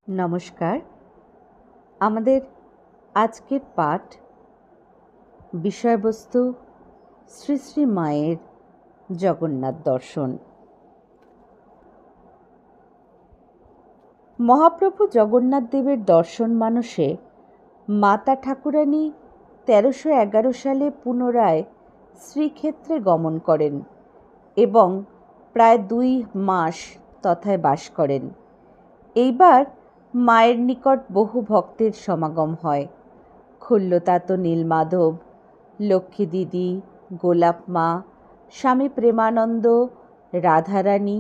নমস্কার। আমাদের আজকের পাঠ বিষয়বস্তু শ্রী শ্রী মায়ের জগন্নাথ দর্শন। মহাপ্রভু জগন্নাথ দেবের দর্শন মানসে মাতা ঠাকুরানী ১৩১১ সালে পুনরায় শ্রীক্ষেত্রে গমন করেন এবং প্রায় ২ মাস তথায় বাস করেন। এইবার মায়ের নিকট বহু ভক্তের সমাগম হয়। খুল্লতাত নীলমাধব, লক্ষ্মী দিদি, গোলাপ মা, স্বামী প্রেমানন্দ, রাধারানী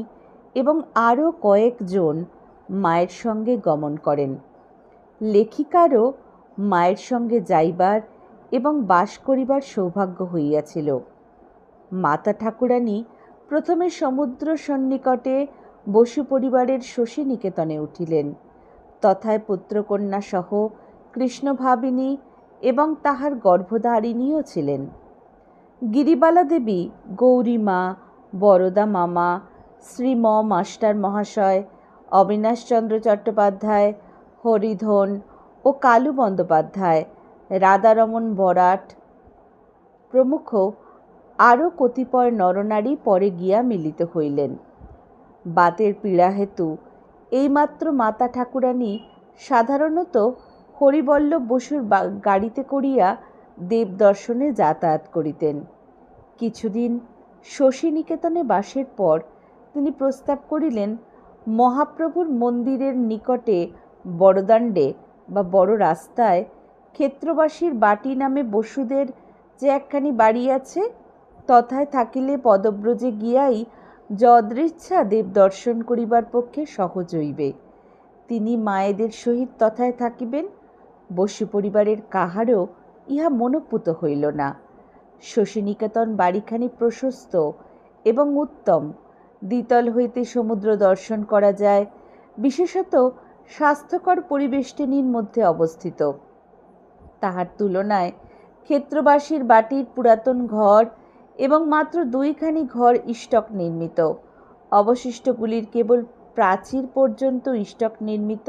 এবং আরও কয়েকজন মায়ের সঙ্গে গমন করেন। লেখিকারও মায়ের সঙ্গে যাইবার এবং বাস করিবার সৌভাগ্য হইয়াছিল। মাতা ঠাকুরানী প্রথমে সমুদ্র সন্নিকটে বসু পরিবারের শশীনিকেতনে উঠিলেন। তথায় পুত্রকন্যা সহ কৃষ্ণভাবিনী এবং তাহার গর্ভধারিণীও ছিলেন। গিরিবালা দেবী, গৌরী মা, বরদা মামা, শ্রীম মাস্টার মহাশয়, অবিনাশচন্দ্র চট্টোপাধ্যায়, হরিধন ও কালু বন্দ্যোপাধ্যায়, রাধারমণ বরাট প্রমুখ আরও কতিপয় নরনারী পরে গিয়া মিলিত হইলেন। বাতের পীড়া হেতু এইমাত্র মাতা ঠাকুরানী সাধারণত হরিবল্লভ বসুর গাড়িতে করিয়া দেব দর্শনে যাতায়াত করিতেন। কিছুদিন শশীনিকেতনে বাসের পর তিনি প্রস্তাব করিলেন মহাপ্রভুর মন্দিরের নিকটে বড়দাণ্ডে বা বড় রাস্তায় ক্ষেত্রবাসীর বাটি নামে বসুদের যে একখানি বাড়ি আছে, তথায় থাকিলে পদব্রজে গিয়াই যদৃচ্ছা দেব দর্শন করিবার পক্ষে সহজ হইবে। তিনি মায়েদের সহিত তথায় থাকিবেন। বসু পরিবারের কাহারও ইহা মনোপুত হইল না। শশীনিকেতন বাড়িখানি প্রশস্ত এবং উত্তম। দ্বিতল হইতে সমুদ্র দর্শন করা যায়। বিশেষত স্বাস্থ্যকর পরিবেষ্টনীর মধ্যে অবস্থিত। তাহার তুলনায় ক্ষেত্রবাসীর বাটির পুরাতন ঘর এবং মাত্র ২খানি ঘর ইষ্টক নির্মিত। অবশিষ্টগুলির কেবল প্রাচীর পর্যন্ত ইষ্টক নির্মিত,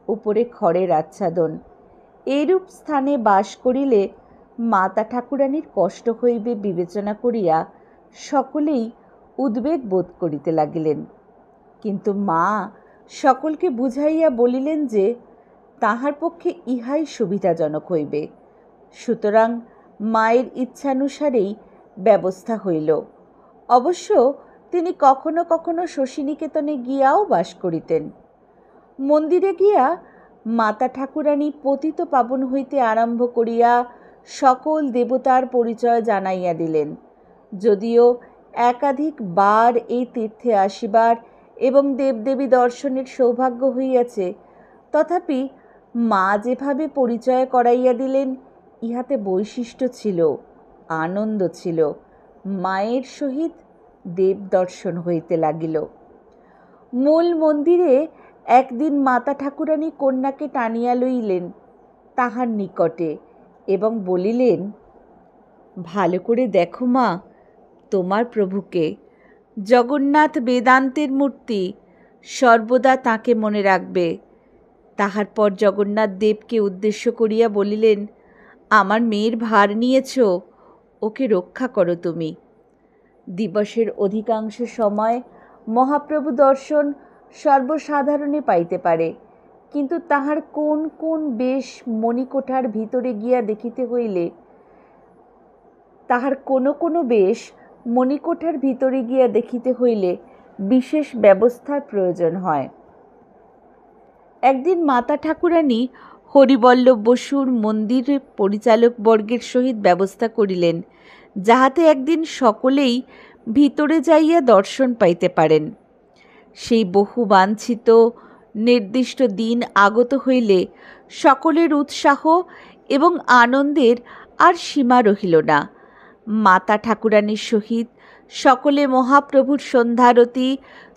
উপরে খড়ের আচ্ছাদন। এইরূপ স্থানে বাস করিলে মাতা ঠাকুরানীর কষ্ট হইবে বিবেচনা করিয়া সকলেই উদ্বেগ বোধ করিতে লাগিলেন। কিন্তু মা সকলকে বুঝাইয়া বলিলেন যে তাহার পক্ষে ইহাই সুবিধাজনক হইবে। সুতরাং মায়ের ইচ্ছানুসারেই ব্যবস্থা হইল। অবশ্য তিনি কখনো কখনো শশীনিকেতনে গিয়াও বাস করিতেন। মন্দিরে গিয়া মাতা ঠাকুরানী পতিত পাবন হইতে আরম্ভ করিয়া সকল দেবতার পরিচয় জানাইয়া দিলেন। যদিও একাধিক বার এই তীর্থে আসিবার এবং দেবদেবী দর্শনের সৌভাগ্য হইয়াছে, তথাপি মা যেভাবে পরিচয় করাইয়া দিলেন, ইহাতে বৈশিষ্ট্য ছিল, আনন্দ ছিল। মায়ের সহিত দেব দর্শন হইতে লাগিল। মূল মন্দিরে একদিন মাতা ঠাকুরানী কন্যাকে টানিয়া লইলেন তাহার নিকটে এবং বলিলেন, ভালো করে দেখো মা তোমার প্রভুকে। জগন্নাথ বেদান্তের মূর্তি, সর্বদা তাকে মনে রাখবে। তাহার পর জগন্নাথ দেবকে উদ্দেশ্য করিয়া বলিলেন, আমার মেয়ের ভার নিয়েছ, ওকে রক্ষা করো তুমি। দিবসের অধিকাংশ সময় মহাপ্রভু দর্শন সর্বসাধারণে পাইতে পারে, কিন্তু তাহার কোন কোন বেশ মণিকোঠার ভিতরে গিয়া দেখিতে হইলে বিশেষ ব্যবস্থার প্রয়োজন হয়। একদিন মাতা ঠাকুরানী হরিবল্লভ বসুর মন্দির পরিচালকবর্গের সহিত ব্যবস্থা করিলেন, যাহাতে একদিন সকলেই ভিতরে যাইয়া দর্শন পাইতে পারেন। সেই বহু বাঞ্ছিত নির্দিষ্ট দিন আগত হইলে সকলের উৎসাহ এবং আনন্দের আর সীমা রহিল না। মাতা ঠাকুরানীর সহিত সকলে মহাপ্রভুর সন্ধ্যারতি,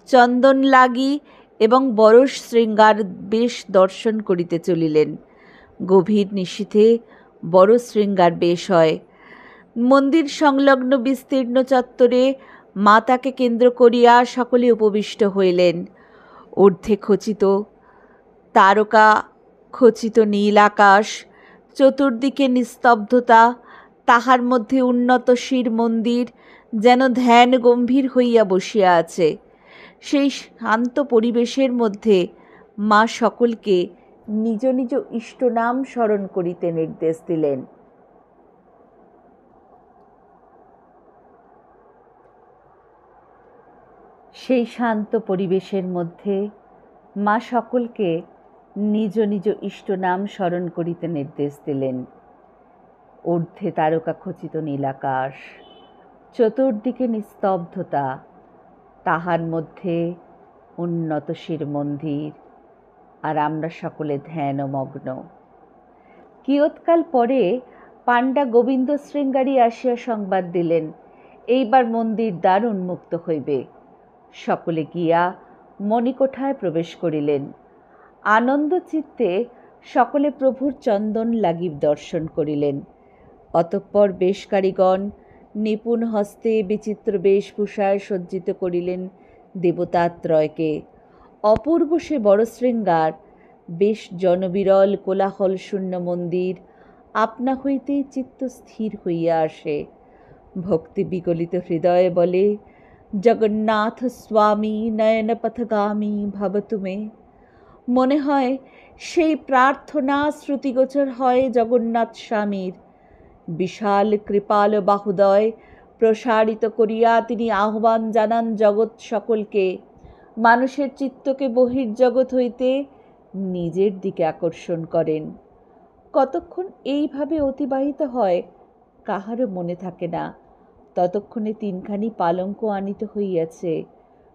চন্দন লাগি এবং বরষ শৃঙ্গার বেশ দর্শন করিতে চলিলেন। গভীর নিশীথে বড় শৃঙ্গার বেশ হয়। মন্দির সংলগ্ন বিস্তীর্ণ চত্বরে মাতাকে কেন্দ্র করিয়া সকলে উপবিষ্ট হইলেন। ঊর্ধ্বে খচিত তারকা খচিত নীল আকাশ, চতুর্দিকে নিস্তব্ধতা, তাহার মধ্যে উন্নত শির মন্দির যেন ধ্যান গম্ভীর হইয়া বসিয়া আছে। সেই শান্ত পরিবেশের মধ্যে মা সকলকে নিজ নিজ ইষ্টনাম স্মরণ করিতে নির্দেশ দিলেন। সেই শান্ত পরিবেশের মধ্যে মা সকলকে নিজ নিজ ইষ্টনাম স্মরণ করিতে নির্দেশ দিলেন। ঊর্ধ্বে তারকা খচিত নীলাকাশ, চতুর্দিকে নিস্তব্ধতা, তাহার মধ্যে উন্নত শির মন্দির, আর আমরা সকলে ধ্যানমগ্ন। কিয়ৎকাল পরে পাণ্ডা গোবিন্দ শৃঙ্গারী আসিয়া সংবাদ দিলেন, এইবার মন্দির দ্বার উন্মুক্ত হইবে। সকলে গিয়া মণিকোঠায় প্রবেশ করিলেন। আনন্দ চিত্তে সকলে প্রভুর চন্দন লাগি দর্শন করিলেন। অতঃপর বেশকারীগণ নিপুণ হস্তে বিচিত্র বেশভূষায় সজ্জিত করিলেন দেবতাত্রয়কে। অপূর্ব সে বড় শৃঙ্গার, বেশ জনবিরল কোলাহল শূন্য মন্দির আপনা হইতেই চিত্ত স্থির হইয়া আসে। ভক্তি বিগলিত হৃদয়ে বলে, জগন্নাথ স্বামী নয়ন পথগামী ভবতু মে। মনে হয় সেই প্রার্থনা শ্রুতিগোচর হয় জগন্নাথ স্বামীর। বিশাল কৃপাল বাহুদয় প্রসারিত করিয়া তিনি আহ্বান জানান জগৎ সকলকে, মানুষের চিত্তকে বহির্জগৎ হইতে নিজের দিকে আকর্ষণ করেন। কতক্ষণ এইভাবে অতিবাহিত হয় কাহারও মনে থাকে না। ততক্ষণে তিনখানি পালঙ্ক আনিত হইয়াছে,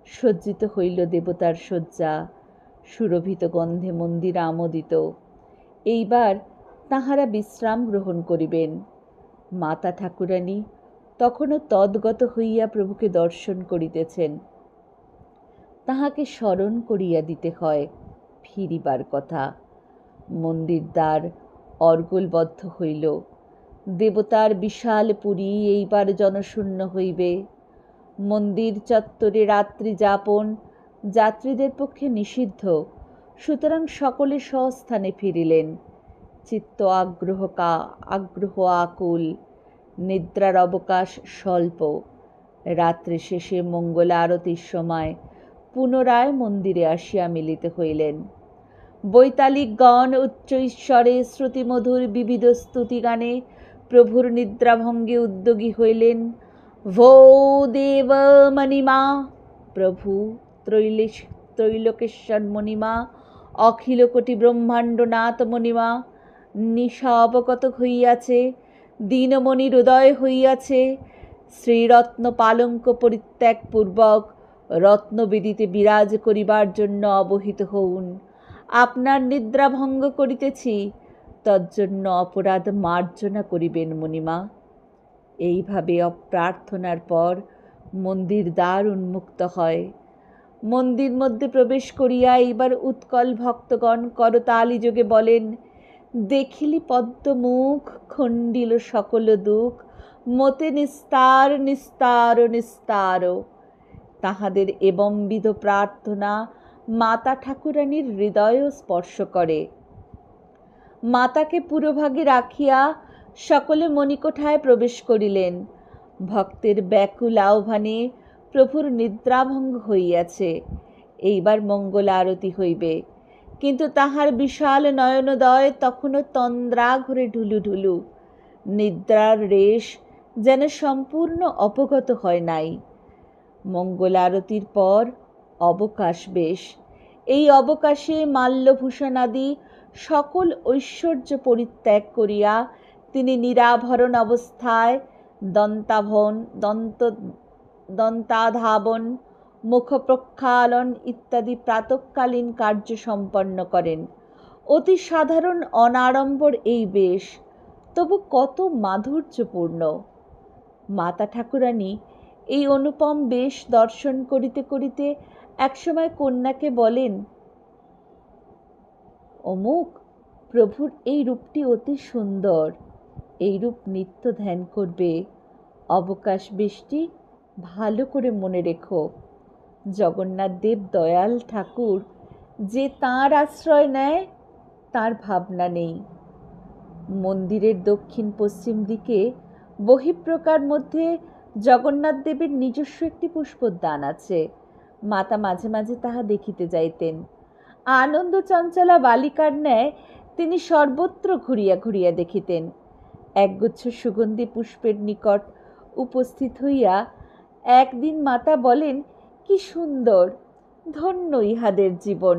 সজ্জিত হইল দেবতার শয্যা, সুরভিত গন্ধে মন্দির আমোদিত। এইবার তাহারা বিশ্রাম গ্রহণ করিবেন। মাতা ঠাকুরানী তখনও তদ্গত হইয়া প্রভুকে দর্শন করিতেছেন। তাহাকে স্মরণ করিয়া দিতে হয় ফিরিবার কথা। মন্দির দ্বার অর্গলবদ্ধ হইল। দেবতার বিশাল পুরী এইবার জনশূন্য হইবে। মন্দির চত্বরে রাত্রি যাপন যাত্রীদের পক্ষে নিষিদ্ধ, সুতরাং সকলে স্বস্থানে ফিরিলেন। চিত্ত আগ্রহ আকুল, নিদ্রার অবকাশ স্বল্প। রাত্রি শেষে মঙ্গল আরতির সময় পুনরায় মন্দিরে আসিয়া মিলিত হইলেন। বৈতালিকগণ উচ্চ ঈশ্বরে শ্রুতিমধুর বিবিধ স্তুতিগানে প্রভুর নিদ্রাভঙ্গে উদ্যোগী হইলেন। ভো দেব মণিমা, প্রভু ত্রৈলোকেশ্বর মণিমা, অখিল কোটি ব্রহ্মাণ্ডনাথ মণিমা, নিশা অবগত হইয়াছে, দীনমণির উদয় হইয়াছে। শ্রীরত্ন পালঙ্ক পরিত্যাগপূর্বক রত্নবেদিতে বিরাজ করিবার জন্য অবহিত হউন। আপনার নিদ্রা ভঙ্গ করিতেছি, তজ্জন্য অপরাধ মার্জনা করিবেন মণিমা। এইভাবে অপ্রার্থনার পর মন্দির দ্বার উন্মুক্ত হয়। মন্দির মধ্যে প্রবেশ করিয়া এইবার উৎকল ভক্তগণ করতালি যোগে বলেন, দেখিলি পদ্মমুখ, খণ্ডিল সকল দুঃখ, মতে নিস্তার নিস্তার নিস্তার। তাহাদের এবংবিধ প্রার্থনা মাতা ঠাকুরানীর হৃদয় স্পর্শ করে। মাতাকে পুরোভাগে রাখিয়া সকলে মণিকোঠায় প্রবেশ করিলেন। ভক্তের ব্যাকুল আহ্বানে প্রভুর নিদ্রাভঙ্গ হইয়াছে। এইবার মঙ্গল আরতি হইবে, কিন্তু তাহার বিশাল নয়নোদয় তখনও তন্দ্রাঘরে ঢুলু ঢুলু। নিদ্রার রেশ যেন সম্পূর্ণ অপগত হয় নাই। মঙ্গল আরতির পর অবকাশ বেশ। এই অবকাশে মাল্যভূষণাদি সকল ঐশ্বর্য পরিত্যাগ করিয়া তিনি নিরাভরণ অবস্থায় দন্তাধাবন, মুখ প্রক্ষালন ইত্যাদি প্রাতঃকালীন কার্য সম্পন্ন করেন। অতি সাধারণ অনাড়ম্বর এই বেশ, তবু কত মাধুর্যপূর্ণ। মাতা ঠাকুরানী এই অনুপম বেশ দর্শন করিতে করিতে একসময় কন্যাকে বলেন, অমুক, প্রভুর এই রূপটি অতি সুন্দর, এই রূপ নিত্য ধ্যান করবে। অবকাশ বেশটি ভালো করে মনে রেখো। জগন্নাথ দেব দয়াল ঠাকুর যে তাঁর আশ্রয় নেয় তার ভাবনা নেই। মন্দিরের দক্ষিণ পশ্চিম দিকে বহিঃপ্রকার মধ্যে জগন্নাথ দেবের নিজস্ব একটি পুষ্পোদ্যান আছে। মাতা মাঝে মাঝে তাহা দেখিতে যাইতেন। আনন্দ চঞ্চলা বালিকার ন্যায় তিনি সর্বত্র ঘুরিয়া ঘুরিয়া দেখিতেন। একগুচ্ছ সুগন্ধি পুষ্পের নিকট উপস্থিত হইয়া একদিন মাতা বলেন, কি সুন্দর, ধন্য ইহাদের জীবন।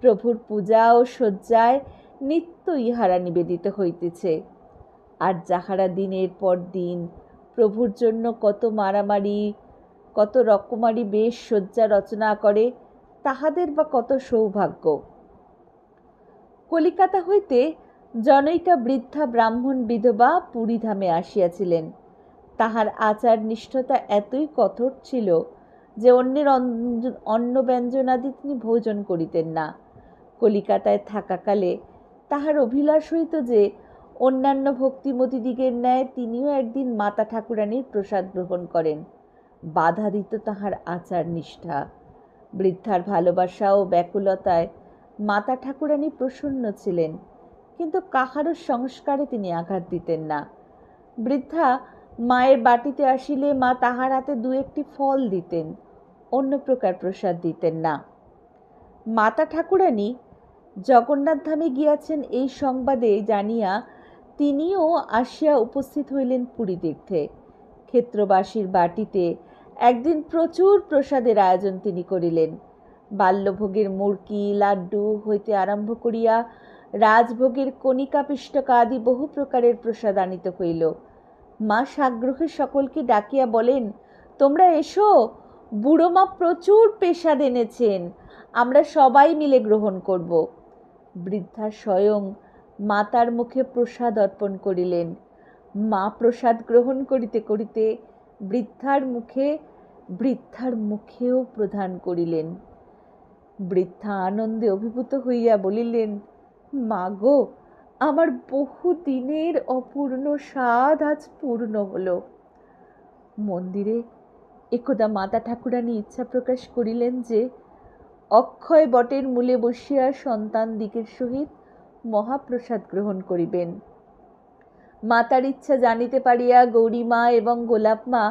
প্রভুর পূজা ও শয্যায় নিত্য ইহারা নিবেদিত হইতেছে। আর যাহারা দিনের পর দিন প্রভুর জন্য কত মারামারি, কত রকমারি বেশ শয্যা রচনা করে, তাহাদের বা কত সৌভাগ্য। কলিকাতা হইতে জনৈকা বৃদ্ধা ব্রাহ্মণ বিধবা পুরীধামে আসিয়াছিলেন। তাহার আচার নিষ্ঠতা এতই কঠোর ছিল যে অন্যের অন্ন ব্যঞ্জনাদি তিনি ভোজন করিতেন না। কলিকাতায় থাকাকালে তাহার অভিলাষ হইত যে অন্যান্য ভক্তিমতীদিগের ন্যায় তিনিও একদিন মাতা ঠাকুরানীর প্রসাদ গ্রহণ করেন। বাধা দিত তাহার আচার নিষ্ঠা। বৃদ্ধার ভালোবাসা ও ব্যাকুলতায় মাতা ঠাকুরানী প্রসন্ন ছিলেন, কিন্তু কাহারও সংস্কারে তিনি আঘাত দিতেন না। বৃদ্ধা মায়ের বাটিতে আসিলে মা তাহার হাতে দু একটি ফল দিতেন, অন্য প্রকার প্রসাদ দিতেন না। মাতা ঠাকুরানী জগন্নাথ ধামে গিয়াছেন এই সংবাদে জানিয়া তিনিও আসিয়া উপস্থিত হইলেন পুরী তীর্থে। ক্ষেত্রবাসীর বাটিতে একদিন প্রচুর প্রসাদের আয়োজন তিনি করিলেন। বাল্যভোগের মুড়কি লাড্ডু হইতে আরম্ভ করিয়া রাজভোগের কণিকা পিষ্টকা আদি বহু প্রকারের প্রসাদ আনিত হইল। মা সাগ্রহে সকলকে ডাকিয়া বলেন, তোমরা এসো, বুড়ো মা প্রচুর প্রসাদ এনেছেন, আমরা সবাই মিলে গ্রহণ করব। বৃদ্ধা স্বয়ং মাতার মুখে প্রসাদ অর্পণ করিলেন। মা প্রসাদ গ্রহণ করিতে করিতে বৃদ্ধার মুখেও প্রদান করিলেন। বৃদ্ধা আনন্দে অভিভূত হইয়া বলিলেন, মা গো, আমার বহু দিনের অপূর্ণ স্বাদ আজ পূর্ণ হলো। মন্দিরে একদা মাতা ঠাকুরানী ইচ্ছা প্রকাশ করিলেন যে অক্ষয় বটের মূলে বসিয়া সন্তান দিকের সহিত মহাপ্রসাদ গ্রহণ করিবেন। মাতার ইচ্ছা জানিতে পারিয়া গৌরীমা এবং গোলাপ মা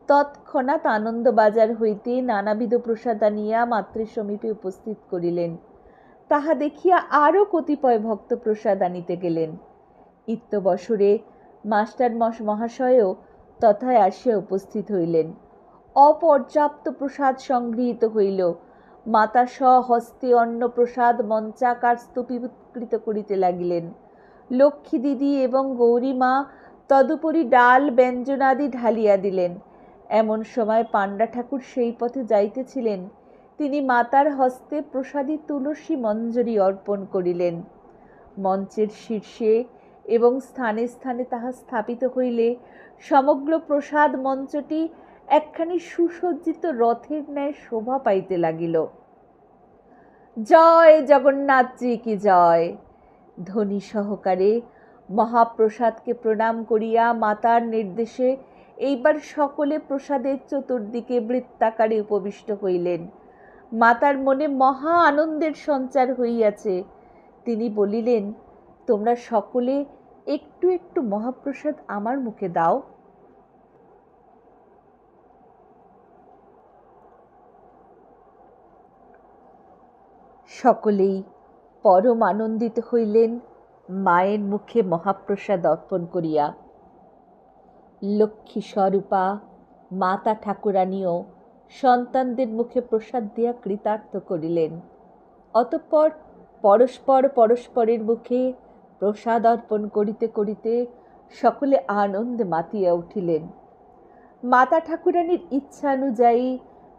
তৎক্ষণাৎ আনন্দবাজার হইতে নানাবিধ প্রসাদ আনিয়া মাতৃ সমীপে উপস্থিত করিলেন। তাহা দেখিয়া আরও কতিপয় ভক্ত প্রসাদ আনিতে গেলেন। ইত্যবসরে মাস্টার মহাশয়ও তথায় আসিয়া উপস্থিত হইলেন। অপর্যাপ্ত প্রসাদ সংগৃহীত হইল। মাতা স্বহস্তে অন্ন প্রসাদ মঞ্চাকার স্তূপীকৃত করিতে লাগিলেন। লক্ষ্মী দিদি এবং গৌরীমা তদুপরি ডাল ব্যঞ্জনাদি ঢালিয়া দিলেন। এমন সময় পাণ্ডা ঠাকুর সেই পথে যাইতেছিলেন। তিনি মাতার হস্তে প্রসাদী তুলসী মঞ্জরি অর্পণ করিলেন। মঞ্চের শীর্ষে এবং স্থানে স্থানে তাহা স্থাপিত হইলে সমগ্র প্রসাদ মঞ্চটি একখানি সুসজ্জিত রথের ন্যায় শোভা পাইতে লাগিল। জয় জগন্নাথজি কি জয় ধ্বনি সহকারে মহাপ্রসাদকে প্রণাম করিয়া মাতার নির্দেশে এইবার সকলে প্রসাদের চতুর্দিকে বৃত্তাকারে উপবিষ্ট হইলেন। মাতার মনে মহা আনন্দের সঞ্চার হইয়াছে। তিনি বলিলেন, তোমরা সকলে একটু একটু মহাপ্রসাদ আমার মুখে দাও। সকলেই পরম আনন্দিত হইলেন মায়ের মুখে মহাপ্রসাদ অর্পণ করিয়া। লক্ষ্মী স্বরূপা মাতা ঠাকুরানীও সন্তানদের মুখে প্রসাদ দিয়া কৃতার্থ করিলেন। অতঃপর পরস্পরের মুখে প্রসাদ অর্পণ করিতে করিতে সকলে আনন্দে মাতিয়া উঠিলেন। মাতা ঠাকুরানীর ইচ্ছানুযায়ী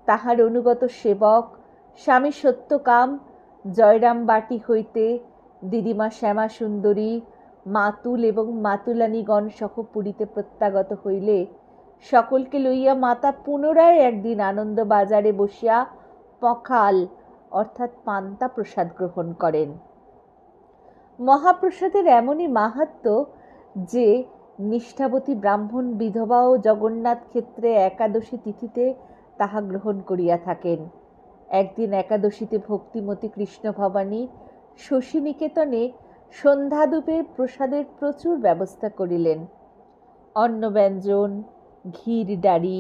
তাহার অনুগত সেবক স্বামী সত্যকাম জয়রাম বাটি হইতে দিদিমা শ্যামা সুন্দরী মাতুল এবং মাতুলানীগণ সহ পুরীতে প্রত্যাগত হইলে সকলকে লইয়া মাতা পুনরায় একদিন আনন্দ বাজারে বসিয়া পখাল অর্থাৎ পান্তা প্রসাদ গ্রহণ করেন। মহাপ্রসাদের এমনই মাহাত্ম্য যে নিষ্ঠাবতী ব্রাহ্মণ বিধবাও জগন্নাথ ক্ষেত্রে একাদশী তিথিতে তাহা গ্রহণ করিয়া থাকেন। একদিন একাদশীতে ভক্তিমতী কৃষ্ণ ভবানী শশীনিকেতনে সন্ধ্যাধূপের প্রসাদের প্রচুর ব্যবস্থা করিলেন। অন্নব্যঞ্জন, ঘির ডাড়ি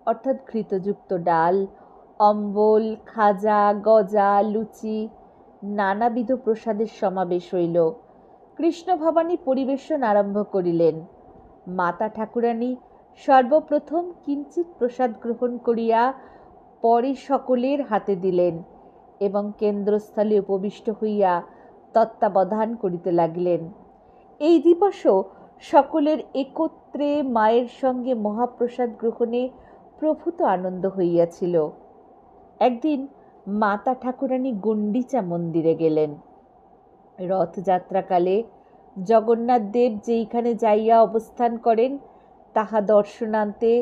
অর্থাৎ ঘৃতযুক্ত ডাল, অম্বল, খাজা, গজা, লুচি নানাবিধ প্রসাদের সমাবেশ হইল। কৃষ্ণ ভবানী পরিবেশন আরম্ভ করিলেন। মাতা ঠাকুরানী সর্বপ্রথম কিঞ্চিৎ প্রসাদ গ্রহণ করিয়া পরে সকলের হাতে দিলেন এবং কেন্দ্রস্থলে উপবিষ্ট হইয়া তত্ত্বাবধান করিতে লাগিলেন। এই দিবসও সকলের একত্রে মায়ের সঙ্গে মহাপ্রসাদ গ্রহণে প্রভূত আনন্দ হইয়াছিল। একদিন মাতা ঠাকুরানী গুন্ডিচা মন্দিরে গেলেন। রথযাত্রাকালে জগন্নাথ দেব যেইখানে যাইয়া অবস্থান করেন তাহা দর্শনান্তে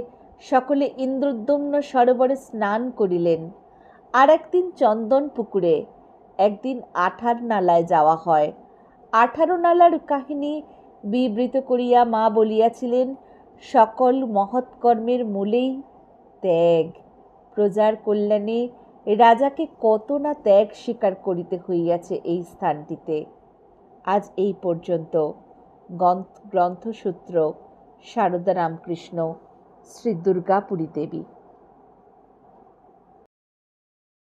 সকলে ইন্দ্রদ্যুম্ন সরোবরে স্নান করিলেন। আর একদিন চন্দন পুকুরে, একদিন আঠার নালায় যাওয়া হয়। 18 নালার কাহিনী বিবৃত করিয়া মা বলিয়াছিলেন, সকল মহৎকর্মের মূলেই ত্যাগ। প্রজার কল্যাণে রাজাকে কত না ত্যাগ স্বীকার করিতে হইয়াছে এই স্থানটিতে। আজ এই পর্যন্ত। গ্রন্থসূত্র সারদা রামকৃষ্ণ, শ্রী দুর্গাপুরী দেবী।